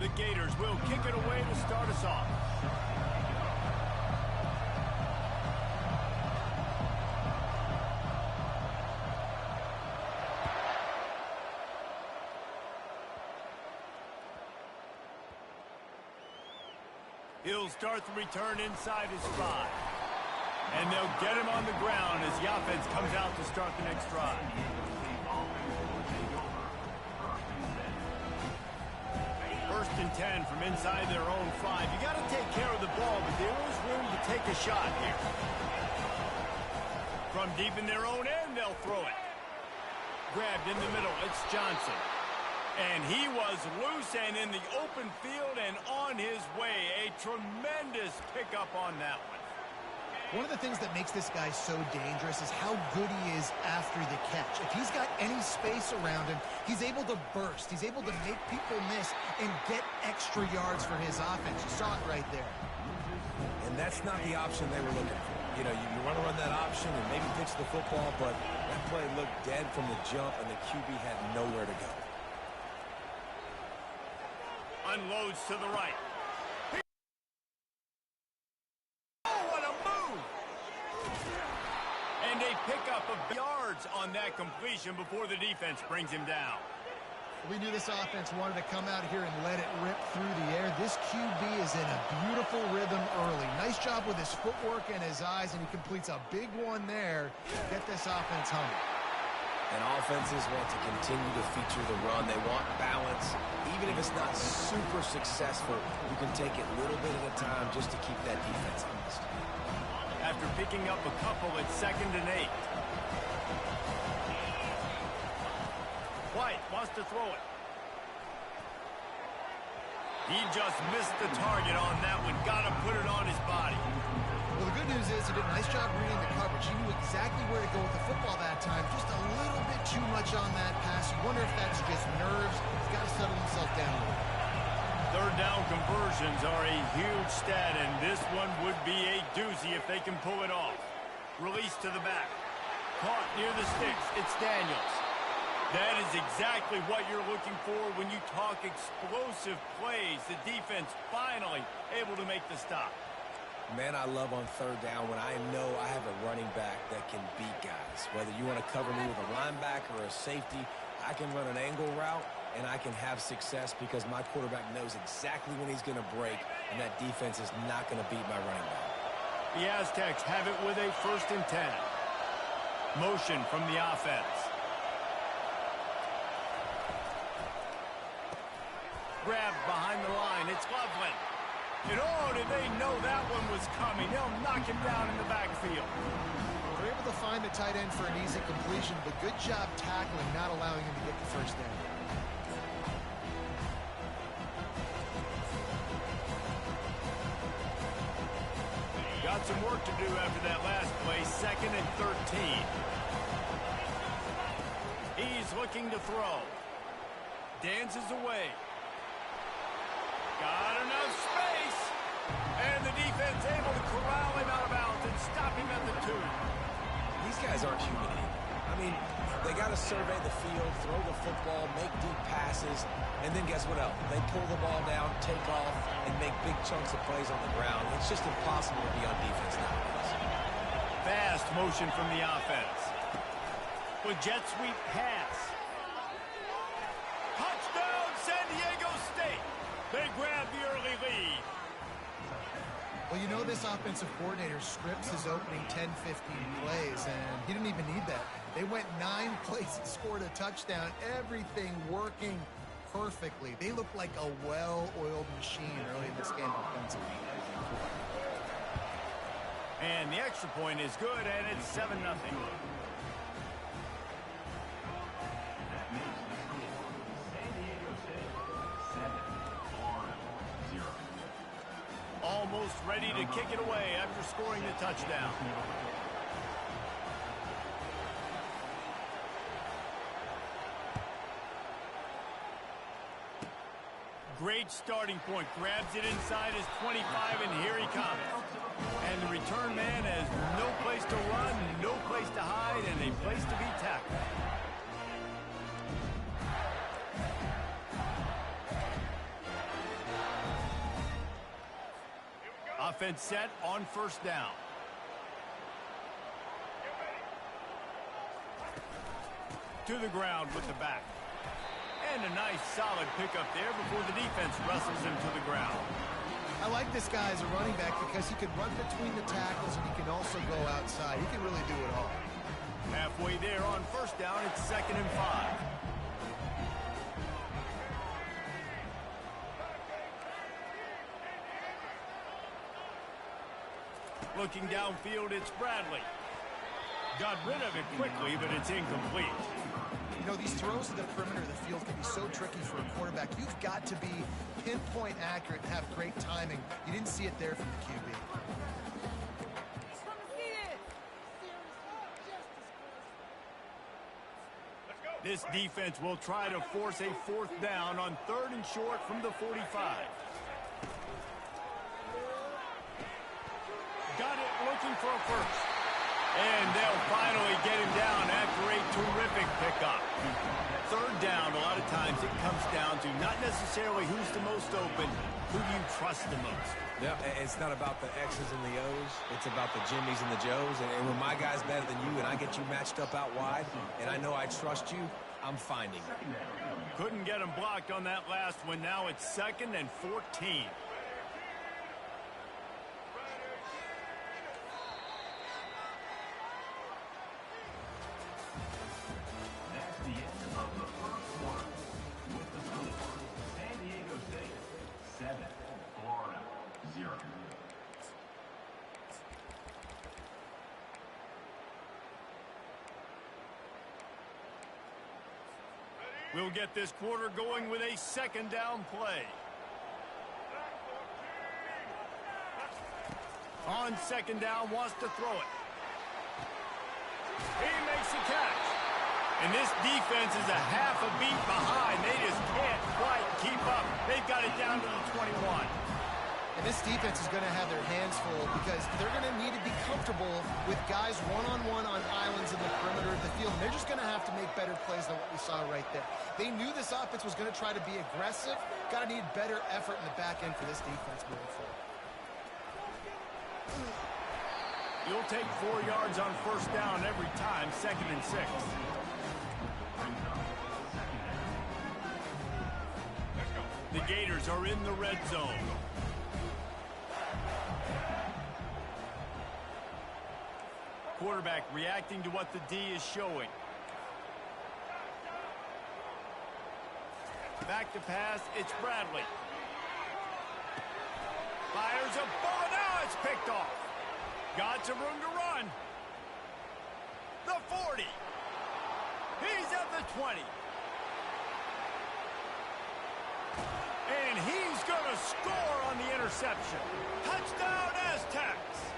The Gators will kick it away to start us off. He'll start the return inside his 5. And they'll get him on the ground as the offense comes out to start the next drive. First and 10 from inside their own 5. You got to take care of the ball, but there is room to take a shot here. From deep in their own end, they'll throw it. Grabbed in the middle, it's Johnson. And he was loose and in the open field and on his way. A tremendous pickup on that one. One of the things that makes this guy so dangerous is how good he is after the catch. If he's got any space around him, he's able to burst. He's able to make people miss and get extra yards for his offense. You saw it right there. And that's not the option they were looking for. You know, you want to run that option and maybe pitch the football, but that play looked dead from the jump, and the QB had nowhere to go. Unloads to the right. Oh, what a move! And a pickup of yards on that completion before the defense brings him down. We knew this offense wanted to come out here and let it rip through the air. This QB is in a beautiful rhythm early. Nice job with his footwork and his eyes, and he completes a big one there. Get this offense humming. And offenses want to continue to feature the run. They want balance. Even if it's not super successful, you can take it little bit at a time just to keep that defense honest. After picking up a couple, it's 2nd and 8. White wants to throw it. He just missed the target on that one. Got to put it on his body. Well, the good news is he did a nice job reading the coverage. He knew exactly where to go with the football that time. Just a little bit too much on that pass. You wonder if that's just nerves. He's got to settle himself down a little. Third down conversions are a huge stat, and this one would be a doozy if they can pull it off. Release to the back. Caught near the sticks. It's Daniels. That is exactly what you're looking for when you talk explosive plays. The defense finally able to make the stop. Man, I love on third down when I know I have a running back that can beat guys. Whether you want to cover me with a linebacker or a safety, I can run an angle route, and I can have success because my quarterback knows exactly when he's going to break, and that defense is not going to beat my running back. The Aztecs have it with a 1st and 10. Motion from the offense. Grabbed behind the line. It's Loveland. And oh, did they know that one was coming? They'll knock him down in the backfield. They're able to find the tight end for an easy completion, but good job tackling, not allowing him to get the first down. Got some work to do after that last play. 2nd and 13. He's looking to throw. Dances away. Got enough space. And the defense able to corral him out of bounds and stop him at the 2. These guys aren't human anymore. I mean, they got to survey the field, throw the football, make deep passes, and then guess what else? They pull the ball down, take off, and make big chunks of plays on the ground. It's just impossible to be on defense nowadays. Fast motion from the offense. With jet sweep pass. Touchdown, San Diego State. They grab the early lead. Well, you know this offensive coordinator scripts his opening 10, 15 plays, and he didn't even need that. They went 9 plays and scored a touchdown. Everything working perfectly. They look like a well-oiled machine early in this game offensively. And the extra point is good, and it's 7-0. Almost ready to kick it away after scoring the touchdown. Great starting point. Grabs it inside his 25, and here he comes. And the return man has no place to run, no place to hide, and a place to be tackled. offense set on first down. To the ground with the back. And a nice solid pickup there before the defense wrestles him to the ground. I like this guy as a running back because he can run between the tackles and he can also go outside. He can really do it all. Halfway there on first down, it's 2nd and 5. Looking downfield, it's Bradley. Got rid of it quickly, but it's incomplete. You know, these throws to the perimeter of the field can be so tricky for a quarterback. You've got to be pinpoint accurate and have great timing. You didn't see it there from the QB. This defense will try to force a 4th down on 3rd and short from the 45. Got it looking for a first. And they'll finally get him down after a terrific pickup. 3rd down, a lot of times it comes down to not necessarily who's the most open, who do you trust the most. Yeah, it's not about the X's and the O's. It's about the Jimmies and the Joes. And when my guy's better than you and I get you matched up out wide and I know I trust you, I'm finding it. Couldn't get him blocked on that last one. Now it's 2nd and 14. We'll get this quarter going with a 2nd down play. On 2nd down, wants to throw it. He makes the catch. And this defense is a half a beat behind. They just can't quite keep up. They've got it down to the 21. And this defense is going to have their hands full because they're going to need to be comfortable with guys one-on-one on islands in the perimeter of the field. And they're just going to have to make better plays than what we saw right there. They knew this offense was going to try to be aggressive. Got to need better effort in the back end for this defense moving forward. You'll take 4 yards on first down every time, 2nd and 6. The Gators are in the red zone. Quarterback reacting to what the D is showing. Back to pass, it's Bradley. Fires a ball, now it's picked off. Got some room to run. The 40. He's at the 20. And he's going to score on the interception. Touchdown, Aztecs.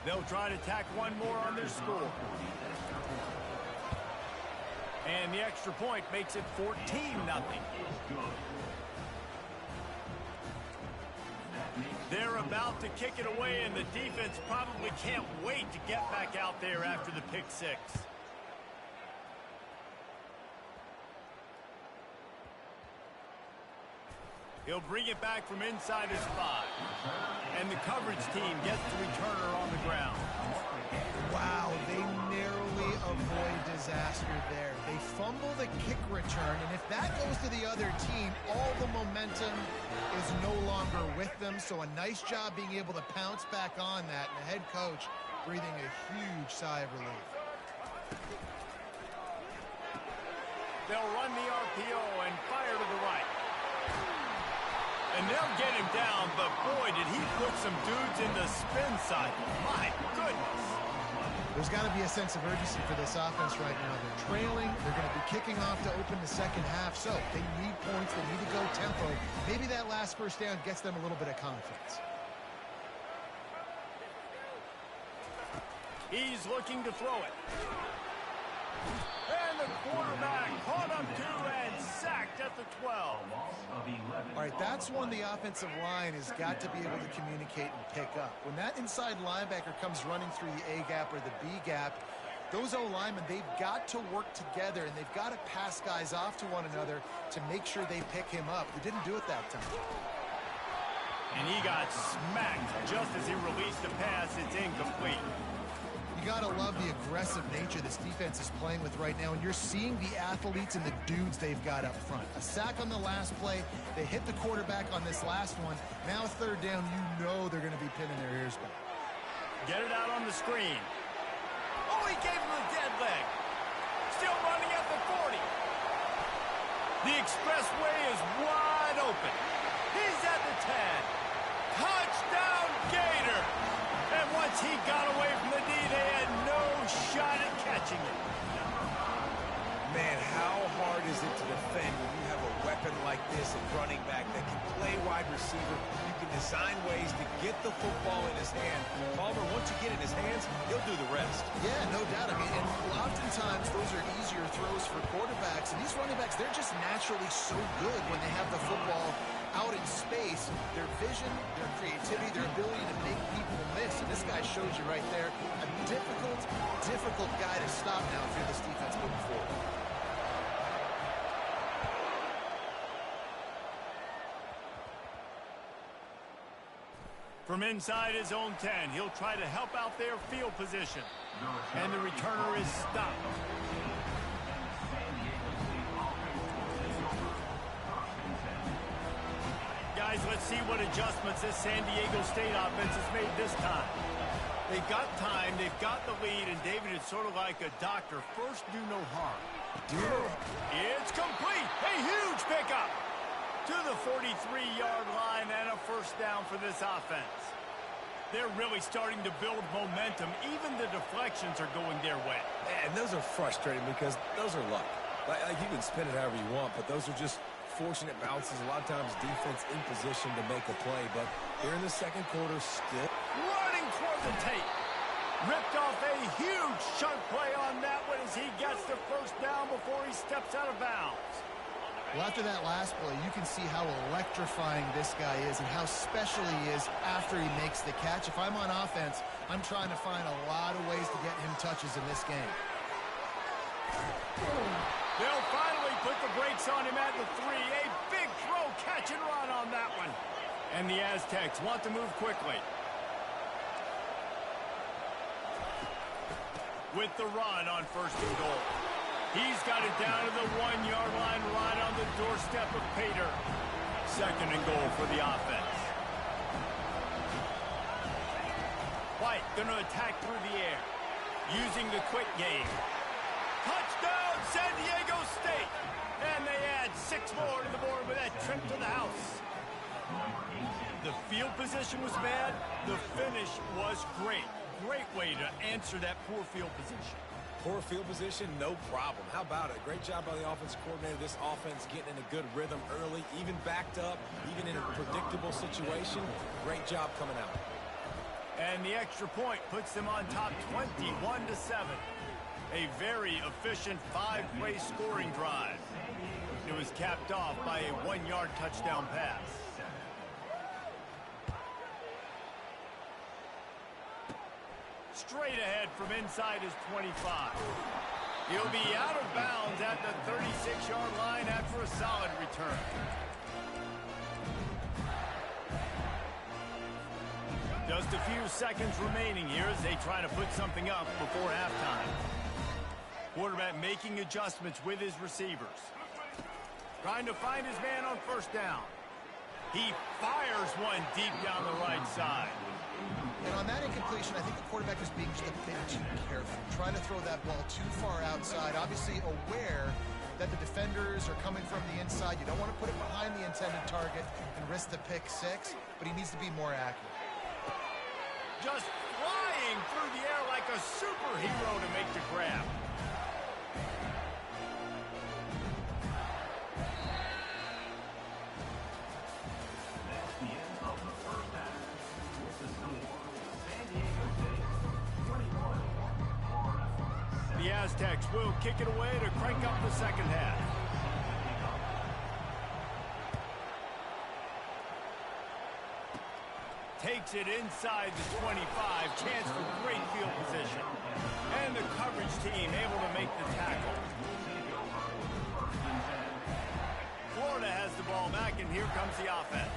They'll try to tack one more on their score. And the extra point makes it 14-0. They're about to kick it away, and the defense probably can't wait to get back out there after the pick six. He'll bring it back from inside his 5. And the coverage team gets the returner on the ground. Wow, they narrowly avoid disaster there. They fumble the kick return, and if that goes to the other team, all the momentum is no longer with them. So a nice job being able to pounce back on that, and the head coach breathing a huge sigh of relief. They'll run the RPO and fire to the right. And they'll get him down, but boy, did he put some dudes in the spin cycle. My goodness. There's got to be a sense of urgency for this offense right now. They're trailing. They're going to be kicking off to open the second half. So they need points. They need to go tempo. Maybe that last first down gets them a little bit of confidence. He's looking to throw it. And the quarterback caught him too and sacked at the 12. All right, that's one the offensive line has got to be able to communicate and pick up. When that inside linebacker comes running through the A gap or the B gap, those O-linemen, they've got to work together, and they've got to pass guys off to one another to make sure they pick him up. They didn't do it that time. And he got smacked just as he released the pass. It's incomplete. You got to love the aggressive nature this defense is playing with right now, and you're seeing the athletes and the dudes they've got up front. A sack on the last play. They hit the quarterback on this last one. Now third down, you know they're going to be pinning their ears back. Get it out on the screen. Oh, he gave him a dead leg. Still running at the 40. The expressway is wide open. He's at the 10. Touchdown, Gator. And once he got away from the D, they had no shot at catching it. Man, how hard is it to defend when you have a weapon like this at running back that can play wide receiver? You can design ways to get the football in his hand. Palmer, once you get it in his hands, he'll do the rest. Yeah, no doubt. I mean, and oftentimes those are easier throws for quarterbacks. And these running backs, they're just naturally so good when they have the football out in space. Their vision, their creativity, their ability to make people miss. And this guy shows you right there, a difficult guy to stop now if you're this defense moving forward. From inside his own 10, he'll try to help out their field position. And the returner is stopped. Guys, let's see what adjustments this San Diego State offense has made this time. They've got time, they've got the lead, and David is sort of like a doctor. First, do no harm. It's complete. A huge pickup to the 43-yard line and a first down for this offense. They're really starting to build momentum. Even the deflections are going their way. And those are frustrating because those are luck. Like you can spin it however you want, but those are just fortunate bounces. A lot of times defense in position to make a play, but here in the second quarter still running toward the tape. Ripped off a huge chunk play on that one as he gets the first down before he steps out of bounds. Well, after that last play, you can see how electrifying this guy is and how special he is after he makes the catch. If I'm on offense, I'm trying to find a lot of ways to get him touches in this game. They'll finally put the brakes on him at the 3. A big throw, catch and run on that one. And the Aztecs want to move quickly. With the run on first and goal. He's got it down to the 1-yard line right on the doorstep of Pater. Second and goal for the offense. White going to attack through the air. Using the quick game. Touchdown, San Diego State. And they add 6 more to the board with that trip to the house. The field position was bad. The finish was great. Great way to answer that poor field position. Poor field position, no problem. How about it? Great job by the offensive coordinator. This offense getting in a good rhythm early, even backed up, even in a predictable situation. Great job coming out. And the extra point puts them on top 21-7. A very efficient 5-play scoring drive. It was capped off by a 1-yard touchdown pass. Straight ahead from inside his 25. He'll be out of bounds at the 36-yard line after a solid return. Just a few seconds remaining here as they try to put something up before halftime. Quarterback making adjustments with his receivers. Trying to find his man on first down. He fires one deep down the right side. And on that incompletion, I think the quarterback is being just a bit too careful, trying to throw that ball too far outside, obviously aware that the defenders are coming from the inside. You don't want to put it behind the intended target and risk the pick six, but he needs to be more accurate. Just flying through the air like a superhero to make the grab. The Aztecs will kick it away to crank up the second half. Takes it inside the 25. Chance for great field position. And the coverage team able to make the tackle. Florida has the ball back, and here comes the offense.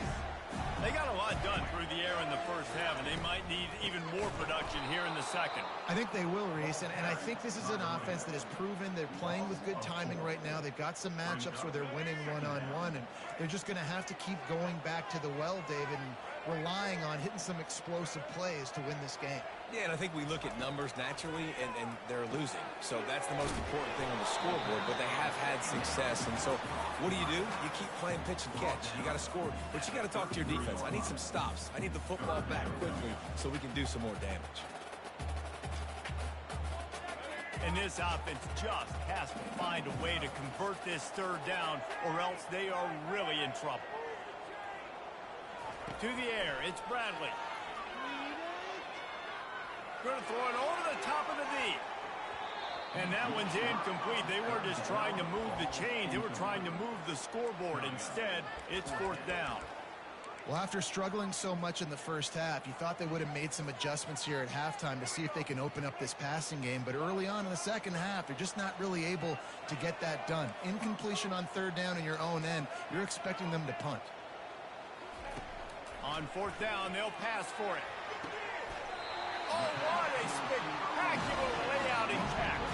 They got a lot done through the air in the first half, and they might need even more production here in the second. I think they will, Reese, and I think this is an offense that has proven they're playing with good timing right now. They've got some matchups where they're winning one-on-one, and they're just going to have to keep going back to the well, David, and relying on hitting some explosive plays to win this game. Yeah, and I think we look at numbers naturally, and they're losing. So that's the most important thing on the scoreboard, but they have had success. And so what do? You keep playing pitch and catch. You got to score, but you got to talk to your defense. I need some stops. I need the football back quickly so we can do some more damage. And this offense just has to find a way to convert this third down, or else they are really in trouble. To the air, it's Bradley. Going to throw it over the top of the D. And that one's incomplete. They weren't just trying to move the chains. They were trying to move the scoreboard. Instead, it's fourth down. Well, after struggling so much in the first half, you thought they would have made some adjustments here at halftime to see if they can open up this passing game. But early on in the second half, they're just not really able to get that done. Incompletion on third down in your own end, you're expecting them to punt. On fourth down, they'll pass for it. Oh, what a spectacular layout and catch.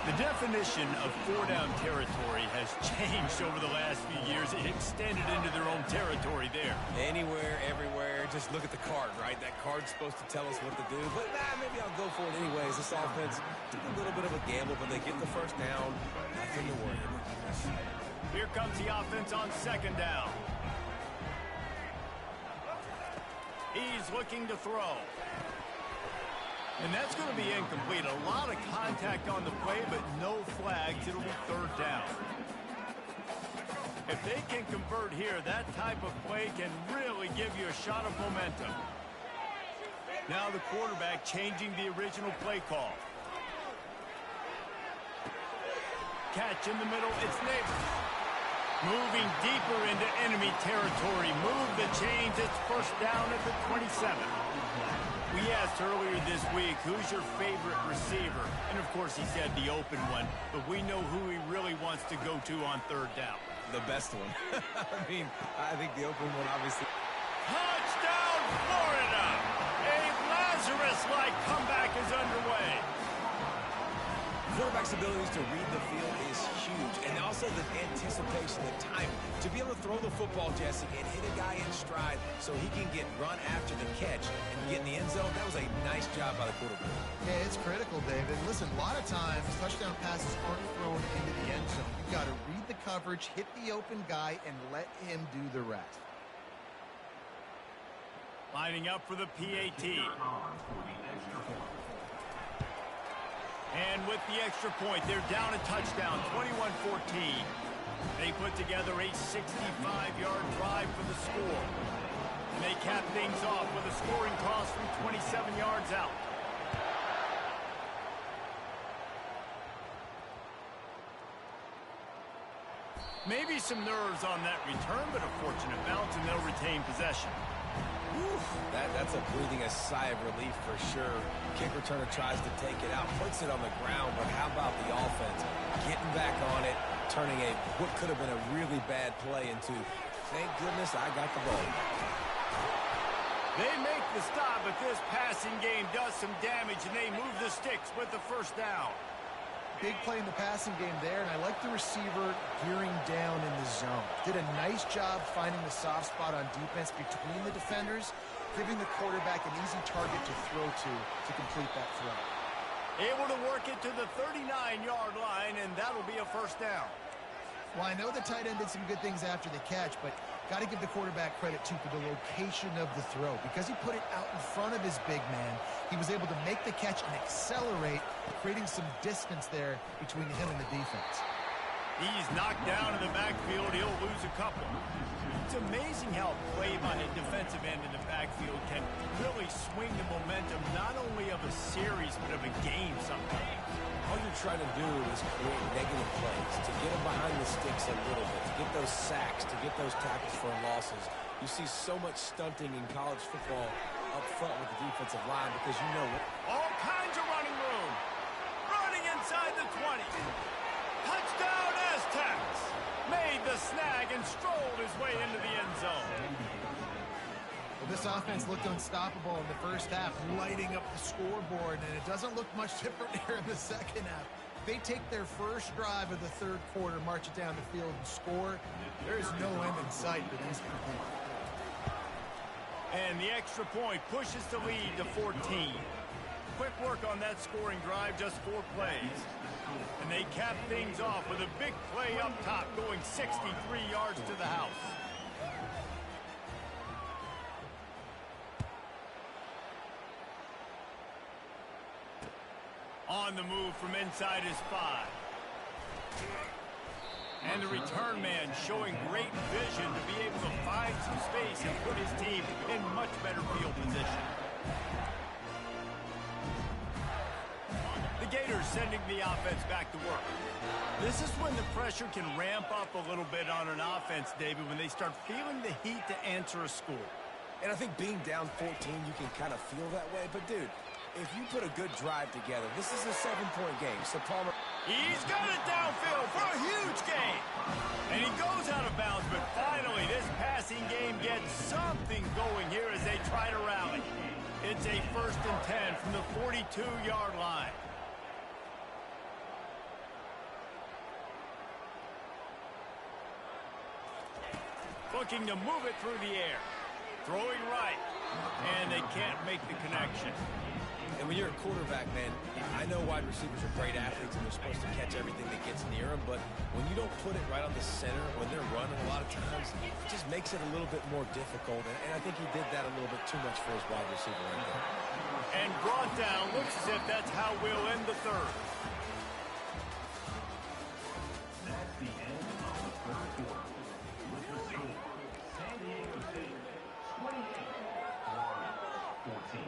The definition of four-down territory has changed over the last few years. It extended into their own territory there. Anywhere, everywhere, just look at the card, right? That card's supposed to tell us what to do, but maybe I'll go for it anyways. This offense took a little bit of a gamble, but they get the first down. Nothing to worry about. Here comes the offense on second down. He's looking to throw. And that's going to be incomplete. A lot of contact on the play, but no flags. It'll be third down. If they can convert here, that type of play can really give you a shot of momentum. Now the quarterback changing the original play call. Catch in the middle. It's Neighbors. Moving deeper into enemy territory. Move the chains. It's first down at the 27. We asked earlier this week, who's your favorite receiver? And, of course, he said the open one. But we know who he really wants to go to on third down. The best one. I think the open one, obviously. Touchdown, Florida! A Lazarus-like comeback is underway. Quarterback's abilities to read the field is huge, and also the anticipation, the time to be able to throw the football, Jesse, and hit a guy in stride so he can get run after the catch and get in the end zone. That was a nice job by the quarterback. Yeah, it's critical, David. Listen, a lot of times touchdown passes aren't thrown into the end zone. You've got to read the coverage, hit the open guy, and let him do the rest. Lining up for the PAT. And with the extra point, they're down a touchdown, 21-14. They put together a 65-yard drive for the score. And they cap things off with a scoring toss from 27 yards out. Maybe some nerves on that return, but a fortunate bounce, and they'll retain possession. That's a breathing a sigh of relief for sure. Kick returner tries to take it out, puts it on the ground, but how about the offense getting back on it, turning what could have been a really bad play into, thank goodness I got the ball. They make the stop, but this passing game does some damage, and they move the sticks with the first down. Big play in the passing game there, and I like the receiver gearing down in the zone. Did a nice job finding the soft spot on defense between the defenders, giving the quarterback an easy target to throw to complete that throw. Able to work it to the 39-yard line, and that'll be a first down. Well, I know the tight end did some good things after the catch, but got to give the quarterback credit, too, for the location of the throw. Because he put it out in front of his big man, he was able to make the catch and accelerate, creating some distance there between him and the defense. He's knocked down in the backfield. He'll lose a couple. It's amazing how play by a defensive end in the backfield can really swing the momentum not only of a series but of a game sometimes. Oh, trying to do is create negative plays, to get them behind the sticks a little bit, to get those sacks, to get those tackles for losses. You see so much stunting in college football up front with the defensive line because you know it. All kinds of running room. Running inside the 20. Touchdown Aztecs. Made the snag and strolled his way into the end zone. Well, this offense looked unstoppable in the first half, lighting up the scoreboard, and it doesn't look much different here in the second half. They take their first drive of the third quarter, march it down the field, and score. There's no end in sight for these people. And the extra point pushes the lead to 14. Quick work on that scoring drive, just 4 plays. And they cap things off with a big play up top, going 63 yards to the house. On the move from inside his 5. And the return man showing great vision to be able to find some space and put his team in much better field position. The Gators sending the offense back to work. This is when the pressure can ramp up a little bit on an offense, David, when they start feeling the heat to answer a score. And I think being down 14, you can kind of feel that way. But, dude, if you put a good drive together, this is a 7-point game. So Palmer, he's got it downfield for a huge gain. And he goes out of bounds, but finally this passing game gets something going here as they try to rally. It's a 1st and 10 from the 42-yard line. Looking to move it through the air. Throwing right. And they can't make the connection. and when you're a quarterback, man, I know wide receivers are great athletes and they're supposed to catch everything that gets near them, but when you don't put it right on the center, when they're running a lot of times, it just makes it a little bit more difficult, and I think he did that a little bit too much for his wide receiver right there. And brought down, looks as if that's how we'll end the third. That's the end of the third quarter. With the score, San Diego State 28, Florida 14.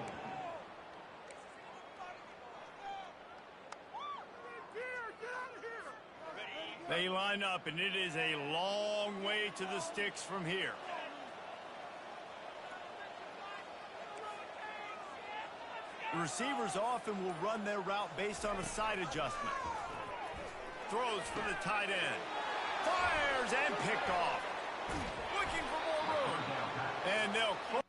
They line up, and it is a long way to the sticks from here. The receivers often will run their route based on a side adjustment. Throws for the tight end. Fires and picked off. Looking for more room. And they'll close.